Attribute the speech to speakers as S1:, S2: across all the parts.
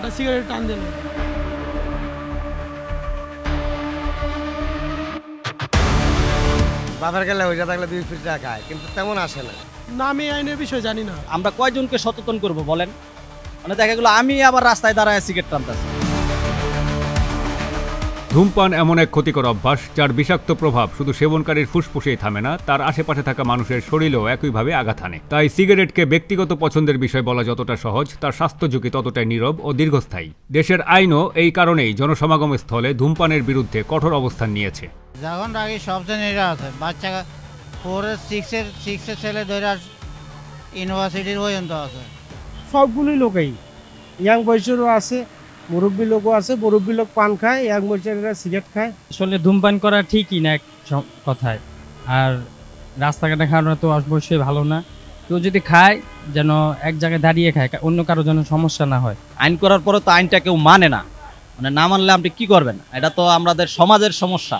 S1: একটা সিগারেট টান দিল।
S2: বাজার গেলে ওইটা থাকলে 2 টাকা খায়, কিন্তু তেমন আসে না।
S1: না, আমি আইনের বিষয় জানি না।
S3: আমরা কয়জনকে সচেতন করব বলেন? মানে দেখা গেলো আমি আবার রাস্তায় দাঁড়ায় সিগারেট টানতেছি।
S4: ধূমপান এমন এক ক্ষতিকর অভ্যাস যার বিষাক্ত প্রভাব শুধু সেবনকারীর ফুসফুসেই থামে না, তার আশেপাশে থাকা মানুষের শরীরেও একইভাবে আঘাত হানে। তাই সিগারেটকে ব্যক্তিগত পছন্দের বিষয় বলা যতটা সহজ, তার স্বাস্থ্য ঝুঁকি ততটাই নীরব ও দীর্ঘস্থায়ী। দেশের আইনও এই কারণেই জনসমাগম স্থলে ধূমপানের বিরুদ্ধে কঠোর অবস্থান নিয়েছে।
S5: যখন আগে সব শ্রেণীরা আছে, বাচ্চা 4-6 এর ছেলে ধরে ইউনিভার্সিটির পর্যন্ত আছে,
S6: সবগুলি লোকেই, ইয়াং বয়সেরও আছে, মুরব্বী লোকও আছে। মুরব্বী লোক পান খায়, ইয়াং বয়সেরা সিগারেট খায়।
S7: আসলে ধূমপান করা ঠিকই না এক কথায়, আর রাস্তাঘাটে খাওয়ানো তো অবশ্যই ভালো না। কেউ যদি খায় যেন এক জায়গায় দাঁড়িয়ে খায়, অন্য কারো যেন সমস্যা না হয়।
S3: আইন করার পরে তো আইনটা কেউ মানে না, মানে না মানলে আপনি কি করবেন? এটা তো আমাদের সমাজের সমস্যা।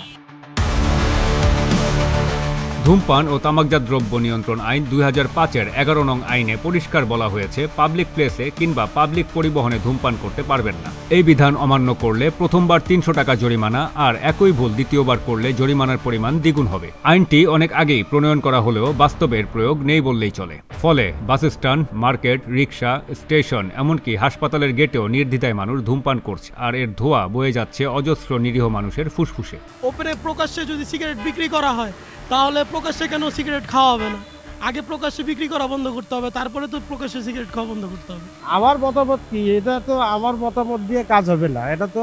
S4: ধূমপান ও তামাকজাত দ্রব্য নিয়ন্ত্রণ আইন 2005-এর 11 নং আইনে পরিষ্কার বলা হয়েছে, পাবলিক প্লেসে কিংবা পাবলিক পরিবহনে ধূমপান করতে পারবেন না। এই বিধান অমান্য করলে প্রথমবার 300 টাকা জরিমানা, আর একই ভুল দ্বিতীয়বার করলে জরিমানার পরিমাণ দ্বিগুণ হবে। আইনটি অনেক আগেই প্রণয়ন করা হলেও বাস্তবের প্রয়োগ নেই বললেই চলে। ফলে বাস স্ট্যান্ড, মার্কেট, রিক্সা, স্টেশন, এমনকি হাসপাতালের গেটেও নির্দ্বিধায় মানুষ ধূমপান করছে, আর এর ধোঁয়া বয়ে যাচ্ছে অজস্র নিরীহ মানুষের ফুসফুসে।
S1: ওপরে প্রকাশ্যে যদি সিগারেট বিক্রি করা হয়, তাহলে প্রকাশ্যে কেন সিগারেট খাওয়া হবে না? আগে প্রকাশ্যে বিক্রি করা বন্ধ করতে হবে, তারপরে তো প্রকাশ্যে সিগারেট খাওয়া বন্ধ করতে হবে।
S6: আমার মতামত কি, এটা তো আমার মতামত দিয়ে কাজ হবে না। এটা তো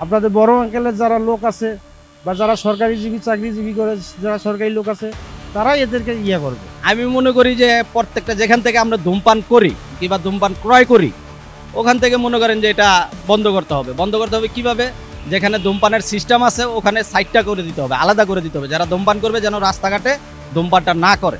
S6: আপনাদের বড় অঞ্চলের যারা লোক আছে বা যারা সরকারিজীবী চাকরিজীবী করে, যারা সরকারি লোক আছে, তারাই এদেরকে ইয়ে করবে।
S3: আমি মনে করি যে প্রত্যেকটা যেখান থেকে আমরা ধূমপান করি কিংবা ধূমপান ক্রয় করি, ওখান থেকে মনে করেন যে এটা বন্ধ করতে হবে। বন্ধ করতে হবে কিভাবে? যেখানে ধূমপানের সিস্টেম আছে ওখানে সাইডটা করে দিতে হবে, আলাদা করে দিতে হবে। যারা ধূমপান করবে যেন রাস্তাঘাটে ধূমপানটা না করে।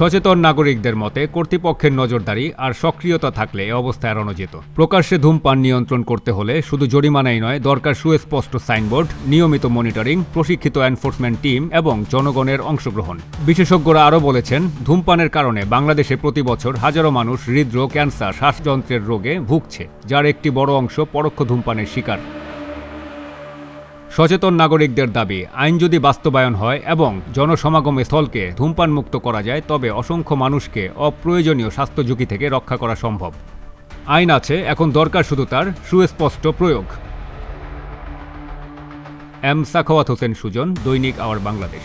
S4: সচেতন নাগরিকদের মতে কর্তৃপক্ষের নজরদারি আর সক্রিয়তা থাকলে এ অবস্থা এড়ানো যেত। প্রকাশ্যে ধূমপান নিয়ন্ত্রণ করতে হলে শুধু জরিমানাই নয়, দরকার সুস্পষ্ট সাইনবোর্ড, নিয়মিত মনিটরিং, প্রশিক্ষিত এনফোর্সমেন্ট টিম এবং জনগণের অংশগ্রহণ। বিশেষজ্ঞরা আরও বলেছেন, ধূমপানের কারণে বাংলাদেশে প্রতি বছর হাজারো মানুষ হৃদরোগ, ক্যান্সার, শ্বাসযন্ত্রের রোগে ভুগছে, যার একটি বড় অংশ পরোক্ষ ধূমপানের শিকার। সচেতন নাগরিকদের দাবি, আইন যদি বাস্তবায়ন হয় এবং জনসমাগম স্থলকে ধূমপান মুক্ত করা যায়, তবে অসংখ্য মানুষকে অপ্রয়োজনীয় স্বাস্থ্য ঝুঁকি থেকে রক্ষা করা সম্ভব। আইন আছে, এখন দরকার শুধু তার সুস্পষ্ট প্রয়োগ। এম সাখাওয়াত হোসেন সুজন, দৈনিক আওয়ার বাংলাদেশ।